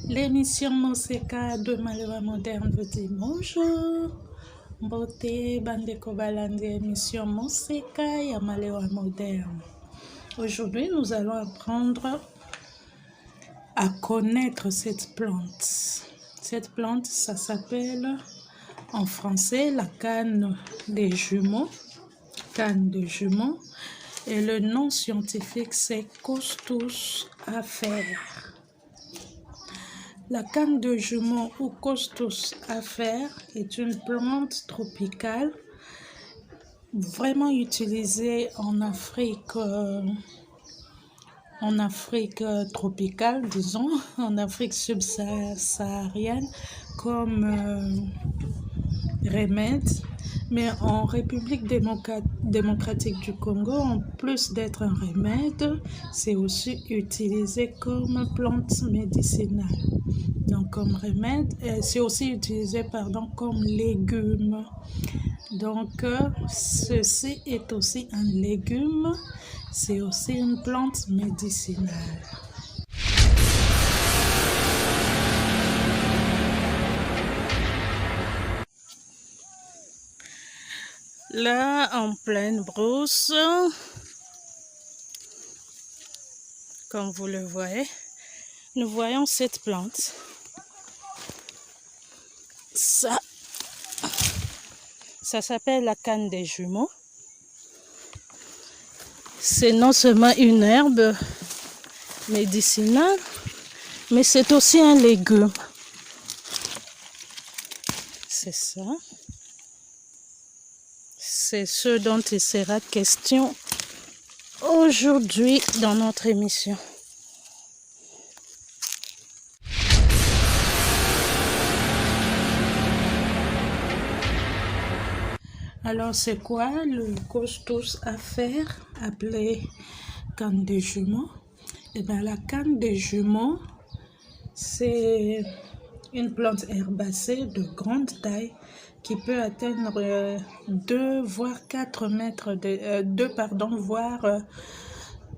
L'émission Moseka de Malewa Moderne vous dit bonjour. Beauté, Bandeko Balandi, émission Moseka et Malewa Moderne. Aujourd'hui, nous allons apprendre à connaître cette plante. Cette plante, ça s'appelle en français la canne des jumeaux. Canne de jumeaux. Et le nom scientifique, c'est Costus afer. La canne de jumeaux ou Costus afer est une plante tropicale vraiment utilisée en Afrique tropicale, disons, en Afrique subsaharienne comme remède. Mais en République démocratique du Congo, en plus d'être un remède, c'est aussi utilisé comme plante médicinale. Donc comme remède, c'est aussi utilisé comme légume. Donc ceci est aussi un légume, c'est aussi une plante médicinale. Là, en pleine brousse, comme vous le voyez, nous voyons cette plante. Ça s'appelle la canne des jumeaux. C'est non seulement une herbe médicinale, mais c'est aussi un légume. C'est ça. C'est ce dont il sera question aujourd'hui dans notre émission. Alors, c'est quoi le Costus afer, appelé canne des jumeaux? Eh bien, la canne des jumeaux, c'est une plante herbacée de grande taille qui peut atteindre 2 voire 4 mètres voire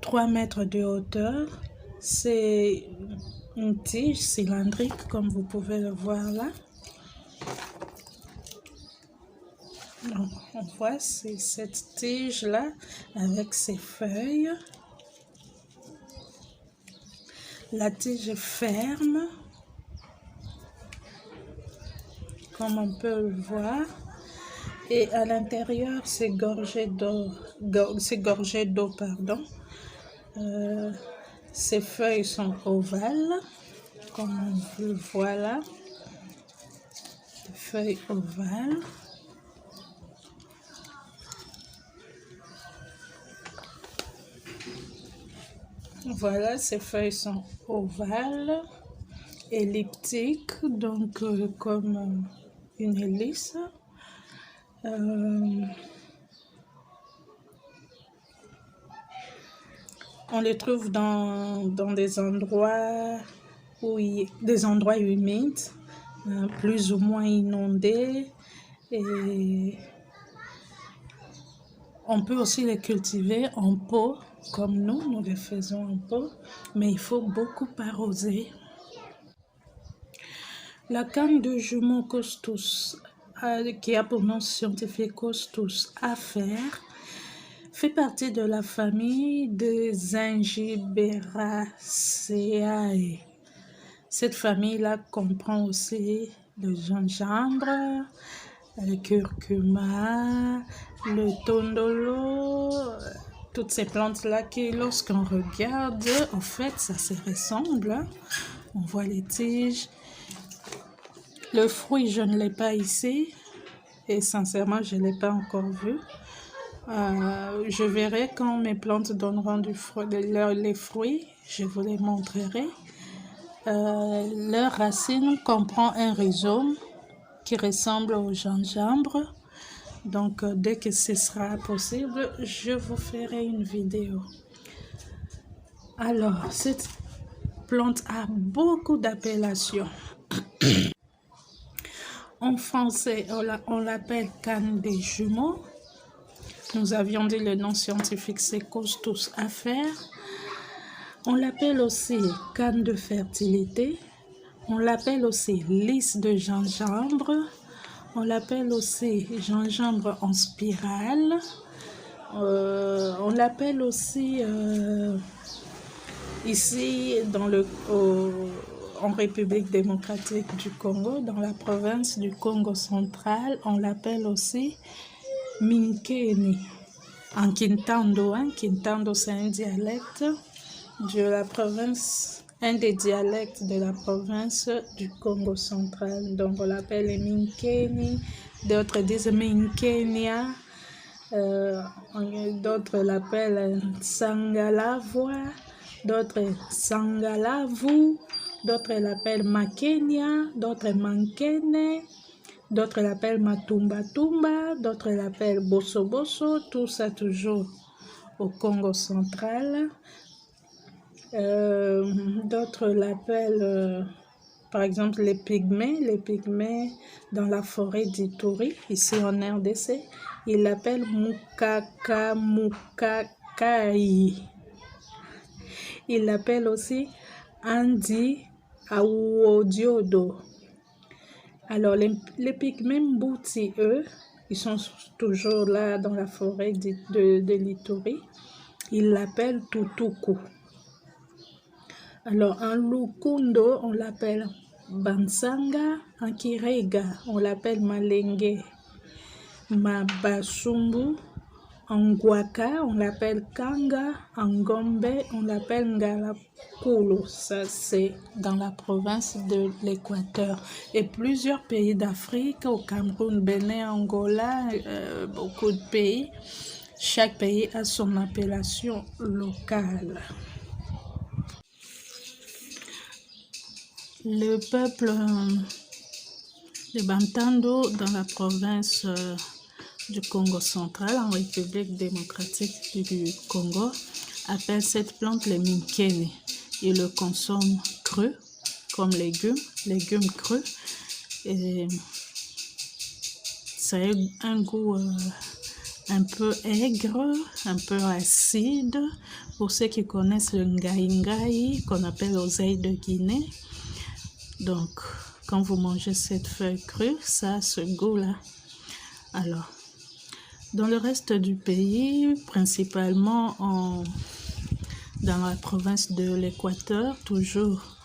3 mètres de hauteur. C'est une tige cylindrique, comme vous pouvez le voir là. Donc, on voit c'est cette tige là avec ses feuilles. La tige est ferme, comme on peut le voir, et à l'intérieur c'est gorgé d'eau. Ses feuilles sont ovales, comme on le voit là. Des feuilles ovales. Voilà, ces feuilles sont ovales, elliptiques, donc comme une hélice. On les trouve dans des endroits humides, plus ou moins inondés, et on peut aussi les cultiver en pot, comme nous les faisons en pot, mais il faut beaucoup arroser. La canne de jumeaux Costus, qui a pour nom scientifique Costus afer, fait partie de la famille des Zingiberaceae. Cette famille-là comprend aussi le gingembre, le curcuma, le tondolo, toutes ces plantes-là qui, lorsqu'on regarde, en fait, ça se ressemble. On voit les tiges. Le fruit, je ne l'ai pas ici et sincèrement, je ne l'ai pas encore vu. Je verrai quand mes plantes donneront les fruits, je vous les montrerai. Leur racine comprend un rhizome qui ressemble au gingembre. Donc, dès que ce sera possible, je vous ferai une vidéo. Alors, cette plante a beaucoup d'appellations. En français, on l'appelle canne des jumeaux. Nous avions dit le nom scientifique, c'est Costus afer. On l'appelle aussi canne de fertilité. On l'appelle aussi lys de gingembre. On l'appelle aussi gingembre en spirale. On l'appelle aussi ici en République démocratique du Congo, dans la province du Congo central, on l'appelle aussi minkeni. En Kintando, Kintando c'est un dialecte de la province, un des dialectes de la province du Congo central. Donc on l'appelle minkeni, d'autres disent minkenia, d'autres l'appellent sangalavoa, d'autres sangalavu, d'autres l'appellent makenia, d'autres mankene, d'autres l'appellent matumba tumba, d'autres l'appellent bosso bosso, tout ça toujours au Congo central. D'autres l'appellent par exemple les pygmées dans la forêt d'Ituri, ici en RDC, ils l'appellent mukaka mukakai. Ils l'appellent aussi Andi Aouodiodo. Alors, les pygmées Mbouti, eux, ils sont toujours là dans la forêt de l'Ituri. Ils l'appellent Tutuku. Alors, en Lukundo, on l'appelle Bansanga. En Kirega, on l'appelle Malenge. Mabasumbu. En Guaka, on l'appelle Kanga. En Gombe, on l'appelle Ngalakulu. Ça, c'est dans la province de l'Équateur. Et plusieurs pays d'Afrique, au Cameroun, Bénin, Angola, beaucoup de pays. Chaque pays a son appellation locale. Le peuple de Bantando dans la province du Congo central, en République démocratique du Congo, appelle cette plante le minkeni. Ils le consomment cru, comme légumes crus. Et ça a un goût un peu aigre, un peu acide. Pour ceux qui connaissent le ngaï qu'on appelle oseille de Guinée. Donc, quand vous mangez cette feuille crue, ça a ce goût-là. Alors, dans le reste du pays, principalement dans la province de l'Équateur, toujours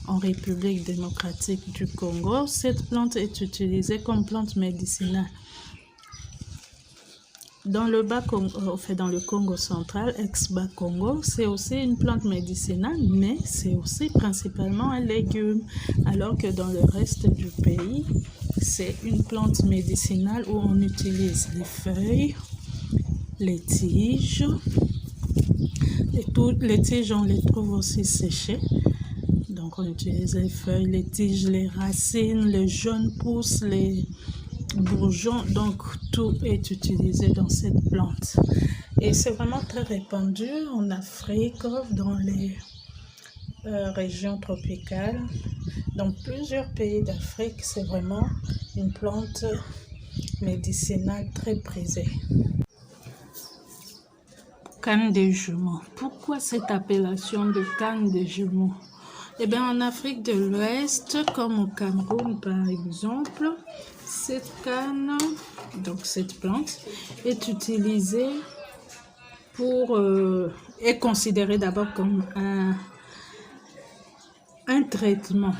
en République démocratique du Congo, cette plante est utilisée comme plante médicinale. Dans le dans le Congo central, ex-Bas Congo, c'est aussi une plante médicinale, mais c'est aussi principalement un légume, alors que dans le reste du pays, c'est une plante médicinale où on utilise les feuilles, les tiges. Les tiges, on les trouve aussi séchées. Donc, on utilise les feuilles, les tiges, les racines, les jeunes pousses, les bourgeons. Donc, tout est utilisé dans cette plante. Et c'est vraiment très répandu en Afrique, dans les régions tropicales. Dans plusieurs pays d'Afrique, c'est vraiment une plante médicinale très prisée. Canne des jumeaux. Pourquoi cette appellation de canne des jumeaux? Eh bien, en Afrique de l'Ouest, comme au Cameroun par exemple, cette canne, donc cette plante, est utilisée est considérée d'abord comme un traitement.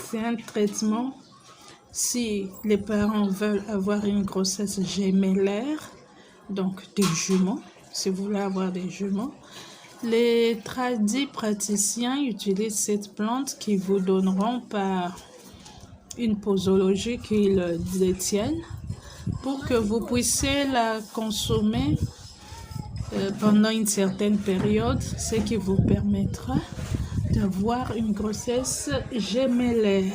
C'est un traitement si les parents veulent avoir une grossesse gémellaire, donc des jumeaux, si vous voulez avoir des jumeaux. Les praticiens utilisent cette plante qui vous donneront par une posologie qu'ils détiennent pour que vous puissiez la consommer pendant une certaine période, ce qui vous permettra d'avoir une grossesse gémellaire.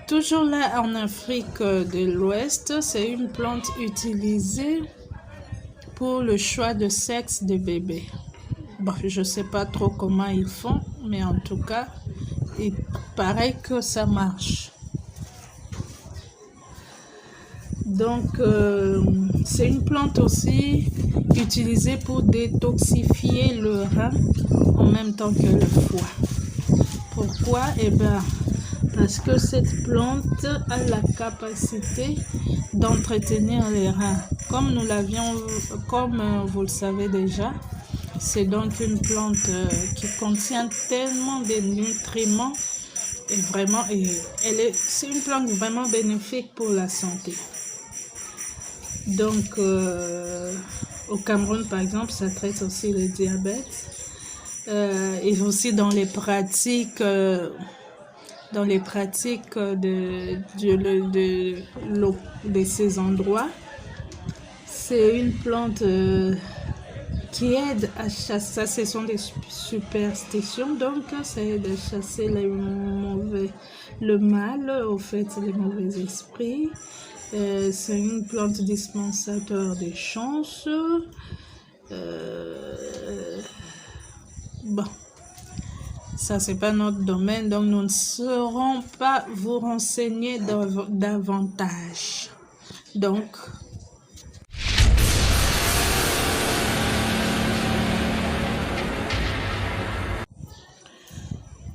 Toujours là en Afrique de l'Ouest, c'est une plante utilisée pour le choix de sexe des bébés. Bon, je ne sais pas trop comment ils font, mais en tout cas, il paraît que ça marche. Donc, c'est une plante aussi utilisée pour détoxifier le rein en même temps que le foie. Pourquoi? Pourquoi? Eh bien, parce que cette plante a la capacité d'entretenir les reins. Comme vous le savez déjà, c'est donc une plante qui contient tellement de nutriments et vraiment, c'est une plante vraiment bénéfique pour la santé. Donc, au Cameroun, par exemple, ça traite aussi le diabète. Et aussi dans les pratiques de ces endroits. C'est une plante qui aide à chasser, ça ce sont des superstitions, donc ça aide à chasser les mauvais esprits. C'est une plante dispensateur de chance. Bon, ça c'est pas notre domaine, donc nous ne saurons pas vous renseigner davantage. Donc,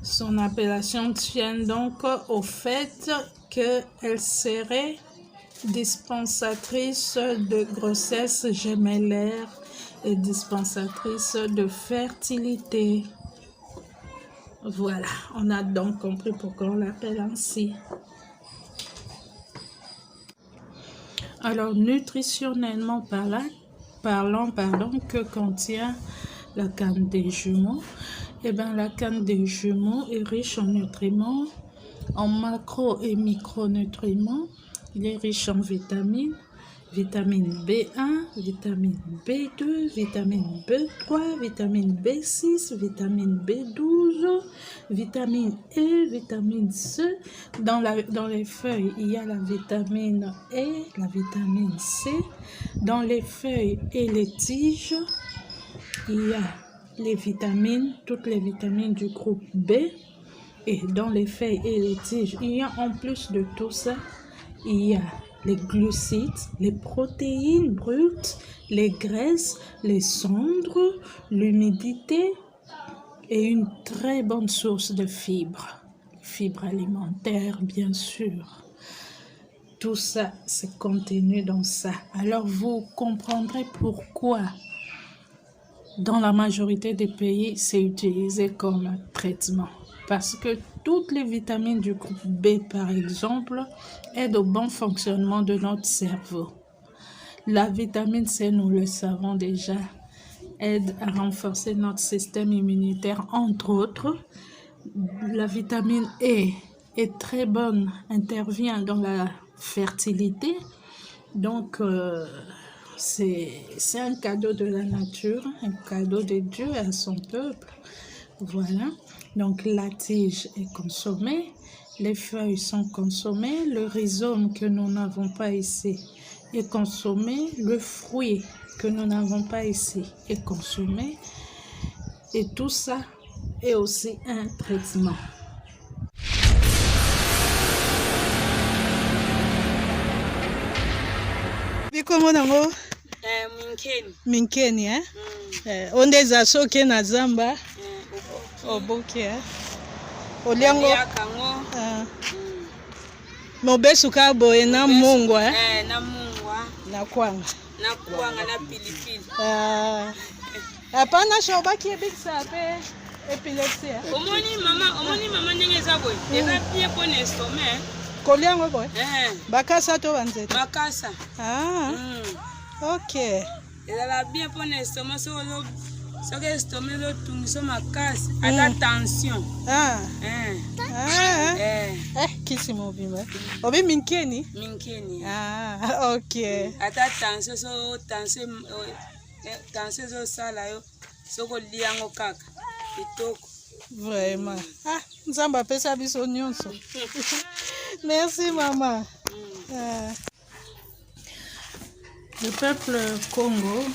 son appellation tient donc au fait qu'elle serait dispensatrice de grossesse gémellaire et dispensatrice de fertilité. Voilà, on a donc compris pourquoi on l'appelle ainsi. Alors, nutritionnellement parlant, que contient la canne des jumeaux? Eh bien, la canne des jumeaux est riche en nutriments, en macro et micronutriments. Il est riche en vitamine B1, vitamine B2, vitamine B3, vitamine B6, vitamine B12, vitamine E, vitamine C. Dans les feuilles, il y a la vitamine E, la vitamine C. Dans les feuilles et les tiges, il y a toutes les vitamines du groupe B. Et dans les feuilles et les tiges, il y a en plus de tout ça, il y a les glucides, les protéines brutes, les graisses, les cendres, l'humidité et une très bonne source de fibres alimentaires bien sûr. Tout ça, c'est contenu dans ça. Alors vous comprendrez pourquoi dans la majorité des pays, c'est utilisé comme traitement. Parce que toutes les vitamines du groupe B, par exemple, aident au bon fonctionnement de notre cerveau. La vitamine C, nous le savons déjà, aide à renforcer notre système immunitaire, entre autres. La vitamine E est très bonne, intervient dans la fertilité. Donc, c'est un cadeau de la nature, un cadeau de Dieu à son peuple. Voilà. Donc, la tige est consommée, les feuilles sont consommées, le rhizome que nous n'avons pas ici est consommé, le fruit que nous n'avons pas ici est consommé, et tout ça est aussi un traitement. Comment nango? Minkeni, onde za soke na zamba? Oboke, Oliango? Mobesu ka boye na mungwa, na mungwa. Na kwanga. Na kwanga na pilipili. Apana shoba ki ebikisa pe epilepsie. Omoni mama ndenge za boye. Eza bien pour l'estomac. Koliango boy? Bakasa to banzete. Bakasa. Ok. Eza bien pour l'estomac, so que l'estomac lo tungiso makasi, ata tension. Kisi mobimba. Obi minkeni? Minkeni. Ok. Ata tension so sala yo, so ko liango kaka. Kitoko. Vraiment. Nzamba pesa biso nyonso. Merci maman. Le peuple Congo,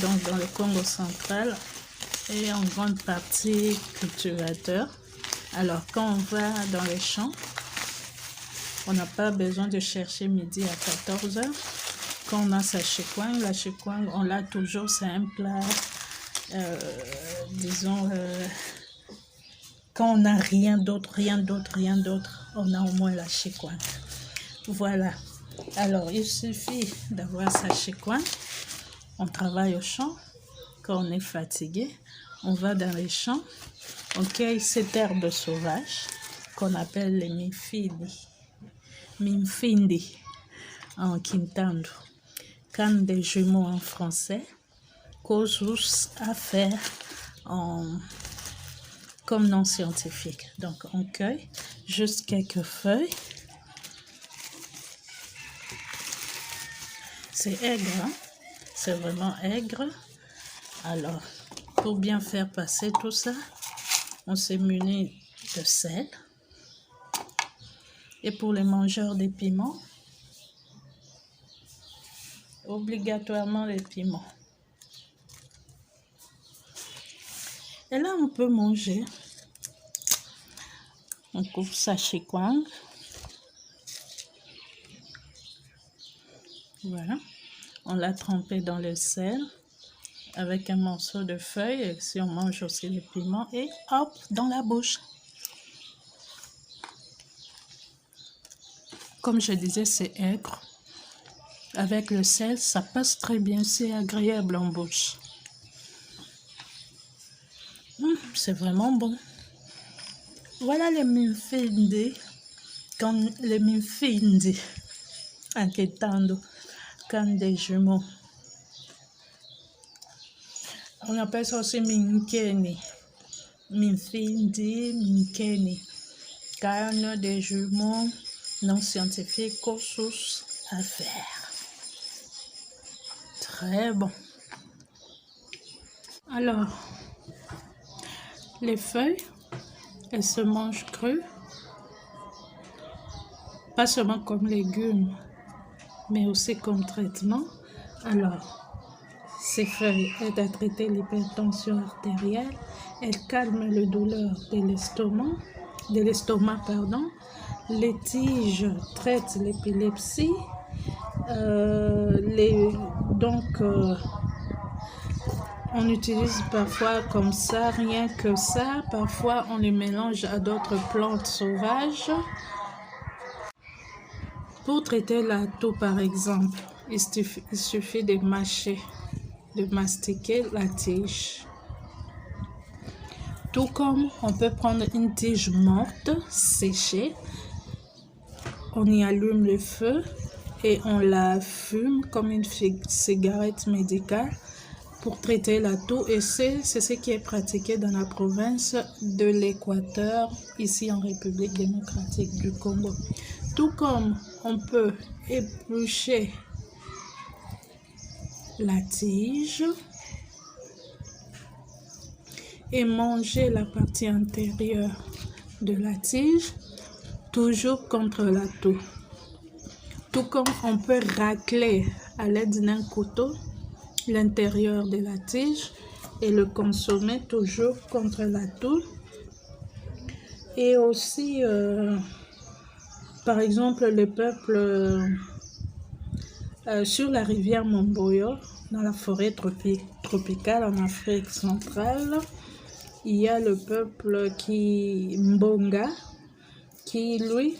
donc dans le Congo central, est en grande partie cultivateur. Alors quand on va dans les champs, on n'a pas besoin de chercher midi à 14h. Quand on a sa chikwang, la chikwang, on l'a toujours, c'est un plat, disons, Quand on n'a rien d'autre, on a au moins la chikwang. Voilà. Alors, il suffit d'avoir sa chikwang. On travaille au champ. Quand on est fatigué, on va dans les champs. On cueille cette herbe sauvage qu'on appelle les mimfindi en Kintandu. Canne des jumeaux en français. Causus à faire comme nom scientifique. Donc, on cueille juste quelques feuilles. C'est aigre, hein? C'est vraiment aigre. Alors, pour bien faire passer tout ça, on s'est muni de sel. Et pour les mangeurs des piments, obligatoirement les piments. Et là, on peut manger. On coupe sa chikwang. Voilà. On l'a trempé dans le sel avec un morceau de feuille. Et si on mange aussi les piments, et hop, dans la bouche. Comme je disais, c'est aigre. Avec le sel, ça passe très bien. C'est agréable en bouche. C'est vraiment bon. Voilà les mimfindi. Les mimfindi. Inquiétando. Canne des jumeaux. On appelle ça aussi minkeni. Mimfindi, minkeni. Canne des jumeaux. Non scientifique, cursus à faire. Très bon. Alors, les feuilles, elles se mangent crues, pas seulement comme légumes, mais aussi comme traitement. Alors, ces feuilles aident à traiter l'hypertension artérielle, elles calment les douleurs de l'estomac, les tiges traitent l'épilepsie, on utilise parfois comme ça, rien que ça. Parfois, on les mélange à d'autres plantes sauvages. Pour traiter la toux, par exemple, il suffit de mâcher, de mastiquer la tige. Tout comme on peut prendre une tige morte, séchée, on y allume le feu et on la fume comme une cigarette médicale pour traiter la toux, et c'est ce qui est pratiqué dans la province de l'Équateur, ici en République démocratique du Congo. Tout comme on peut éplucher la tige et manger la partie antérieure de la tige, toujours contre la toux. Tout comme on peut racler à l'aide d'un couteau l'intérieur de la tige et le consommer toujours contre la toux. Et aussi, par exemple, le peuple sur la rivière Momboyo, dans la forêt tropicale en Afrique centrale, il y a le peuple Mbonga, qui lui,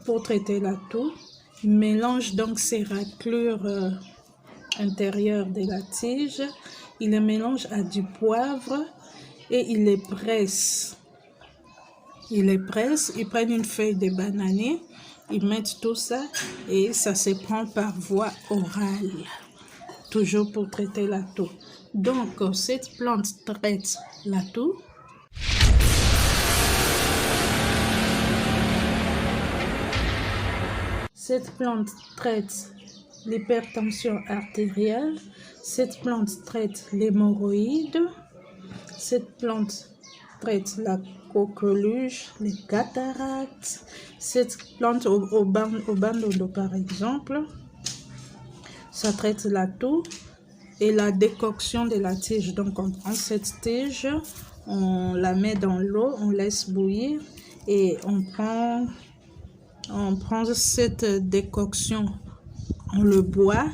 pour traiter la toux, mélange donc ses raclures intérieures de la tige, il les mélange à du poivre et il les presse. Ils prennent une feuille de bananier, ils mettent tout ça et ça se prend par voie orale, toujours pour traiter la toux. Donc, cette plante traite la toux. Cette plante traite l'hypertension artérielle. Cette plante traite l'hémorroïde. Cette plante traite la coqueluche, les cataractes. Cette plante au bandodo, par exemple, ça traite la toux et la décoction de la tige. Donc, on prend cette tige, on la met dans l'eau, on laisse bouillir et on prend cette décoction, on le boit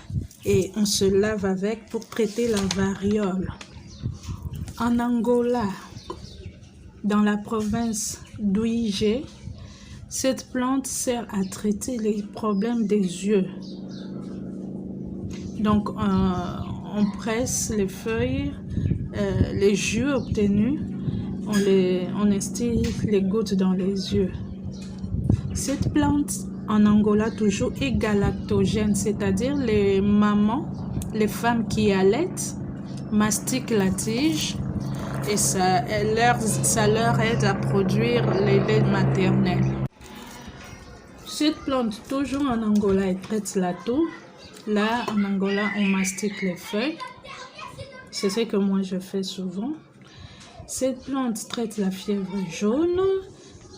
et on se lave avec pour traiter la variole. En Angola, Dans la province d'Uige, cette plante sert à traiter les problèmes des yeux. Donc, on presse les feuilles, les jus obtenus, on instille les gouttes dans les yeux. Cette plante en Angola toujours est galactogène, c'est-à-dire les mamans, les femmes qui allaitent, mastiquent la tige et ça leur aide à produire les laits maternels. Cette plante, toujours en Angola, elle traite la toux. Là, en Angola, on mastique les feuilles. C'est ce que moi je fais souvent. Cette plante traite la fièvre jaune.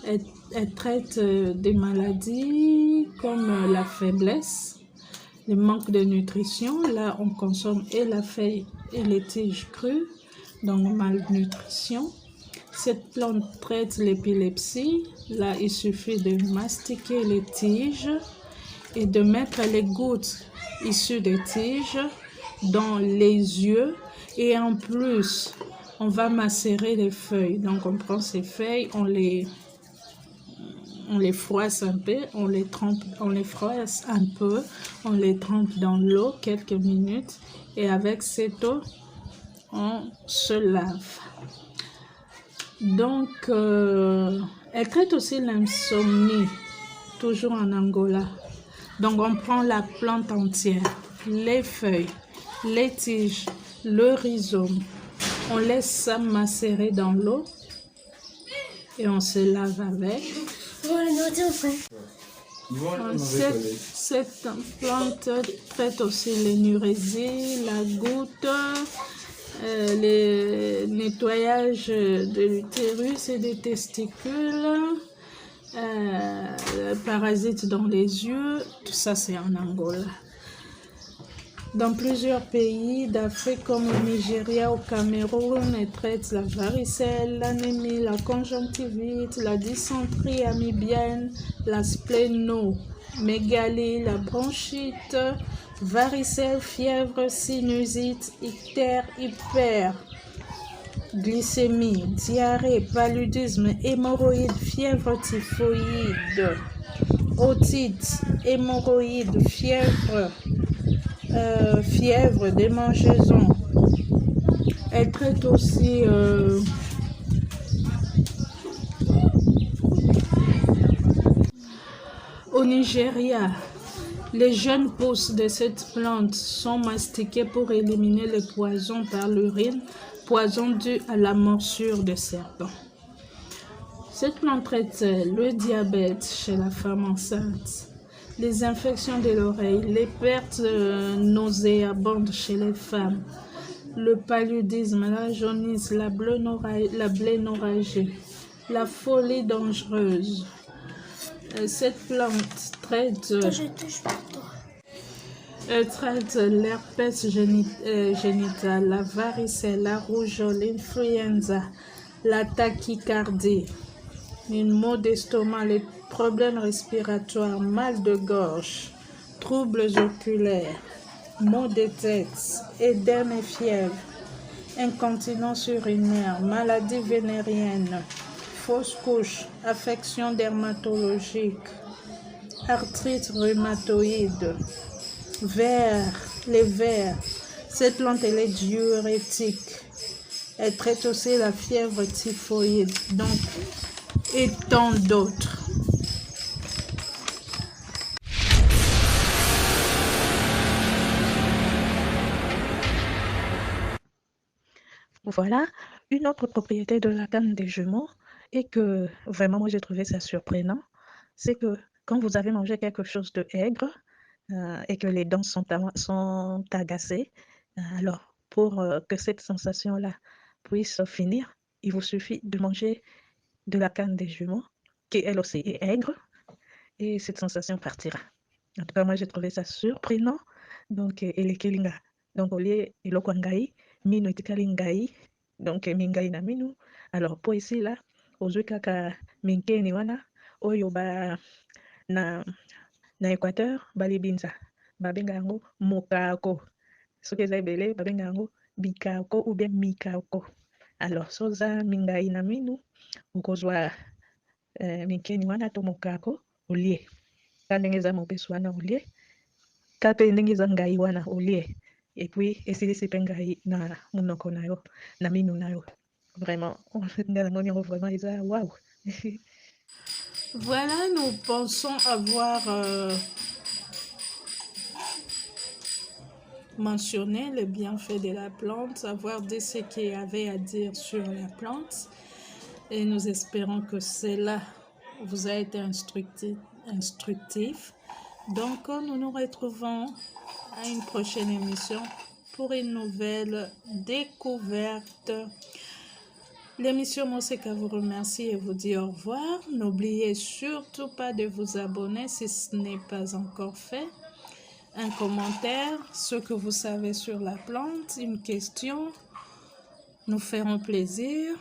Elle traite des maladies comme la faiblesse, le manque de nutrition. Là, on consomme et la feuille et les tiges crues, donc malnutrition. Cette plante traite l'épilepsie. Là, il suffit de mastiquer les tiges et de mettre les gouttes issues des tiges dans les yeux. Et en plus, on va macérer les feuilles. Donc, on prend ces feuilles, on les froisse un peu, on les froisse un peu, on les trempe dans l'eau quelques minutes et avec cette eau, on se lave. Donc, elle traite aussi l'insomnie, toujours en Angola. Donc, on prend la plante entière, les feuilles, les tiges, le rhizome. On laisse ça macérer dans l'eau et on se lave avec. Cette plante traite aussi l'énurésie, la goutte, le nettoyage de l'utérus et des testicules, parasites dans les yeux, tout ça c'est en Angola. Dans plusieurs pays d'Afrique comme le Nigeria, au Cameroun, elle traite la varicelle, l'anémie, la conjonctivite, la dysenterie amibienne, la splénomégalie, la bronchite, varicelle, fièvre, sinusite, ictère, hyperglycémie, diarrhée, paludisme, hémorroïdes, fièvre typhoïde, otite, hémorroïdes, fièvre, démangeaison. Elle traite aussi au Nigeria. Les jeunes pousses de cette plante sont mastiquées pour éliminer le poison par l'urine, poison dû à la morsure de serpent. Cette plante traite le diabète chez la femme enceinte, les infections de l'oreille, les pertes nauséabondes chez les femmes, le paludisme, la jaunisse, la blénorragie, la folie dangereuse. Cette plante traite l'herpès génital, la varicelle, la rougeole, l'influenza, la tachycardie, une maux d'estomac, les problèmes respiratoires, mal de gorge, troubles oculaires, maux de tête, édème et fièvre, incontinence urinaire, maladie vénérienne, fausse couche, affection dermatologique, arthrite rhumatoïde, les vers. Cette plante elle est diurétique. Elle traite aussi la fièvre typhoïde, donc, et tant d'autres. Voilà, une autre propriété de la canne des jumeaux et que vraiment moi j'ai trouvé ça surprenant, c'est que quand vous avez mangé quelque chose de aigre et que les dents sont agacées, alors pour que cette sensation-là puisse finir, il vous suffit de manger de la canne des jumeaux, qui elle aussi est aigre, et cette sensation partira. En tout cas, moi j'ai trouvé ça surprenant. Donc, elekelinga. Donc, au lieu eloko ngai, mino etikali ngai, donc mingai na minu. Alors, po ici là, ozwi kaka minkeni wana, oyo ba na Équateur, balibinza, babenga yango mokako. Soki eza ebele, babenga yango bikako ou bien mikako. Alors soza mingai na minu ukozwa minkeni wana tomokako olie ka ndenge eza mobesu wana olie ka mpe ndenge eza ngai wana olie epuis esilisi mpe ngai na monoko na yo na minu na yo vraiment ngai namoni yango vraiment eza waouh. Voilà, nous pensons avoir mentionné les bienfaits de la plante, avoir dit ce qu'il y avait à dire sur la plante. Et nous espérons que cela vous a été instructif. Donc, nous nous retrouvons à une prochaine émission pour une nouvelle découverte. L'émission Moseka vous remercie et vous dit au revoir. N'oubliez surtout pas de vous abonner si ce n'est pas encore fait. Un commentaire, ce que vous savez sur la plante, une question, nous ferons plaisir.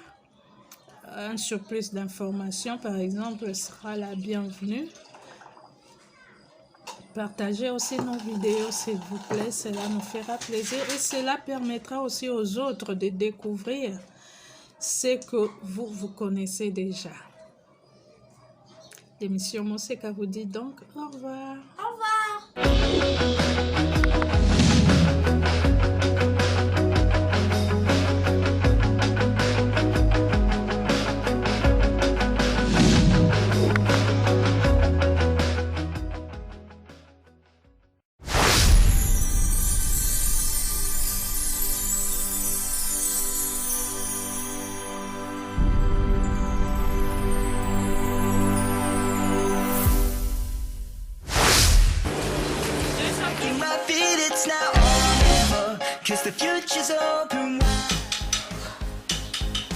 Un surplus d'informations, par exemple, sera la bienvenue. Partagez aussi nos vidéos, s'il vous plaît, cela nous fera plaisir et cela permettra aussi aux autres de découvrir ce que vous connaissez déjà. L'émission Moseka vous dit donc au revoir. Au revoir.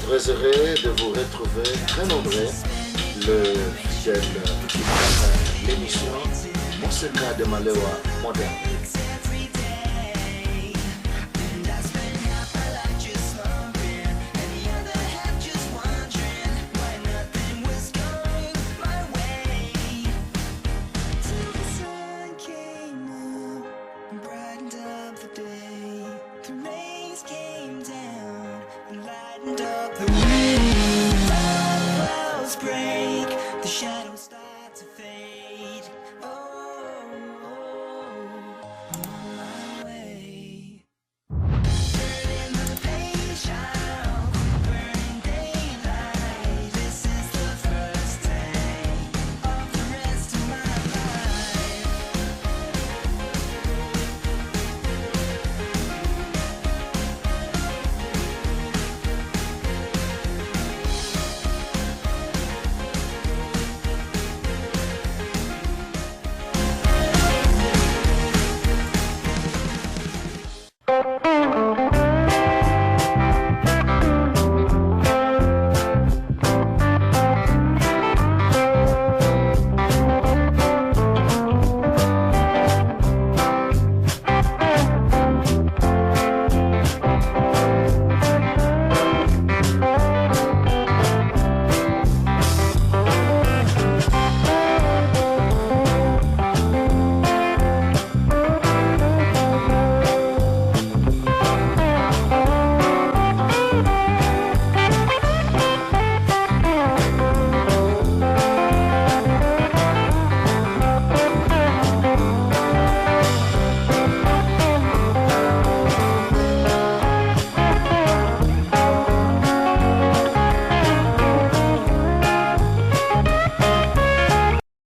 Très heureux de vous retrouver très nombreux, le fidèle qui prépare l'émission Moseka de Malewa moderne.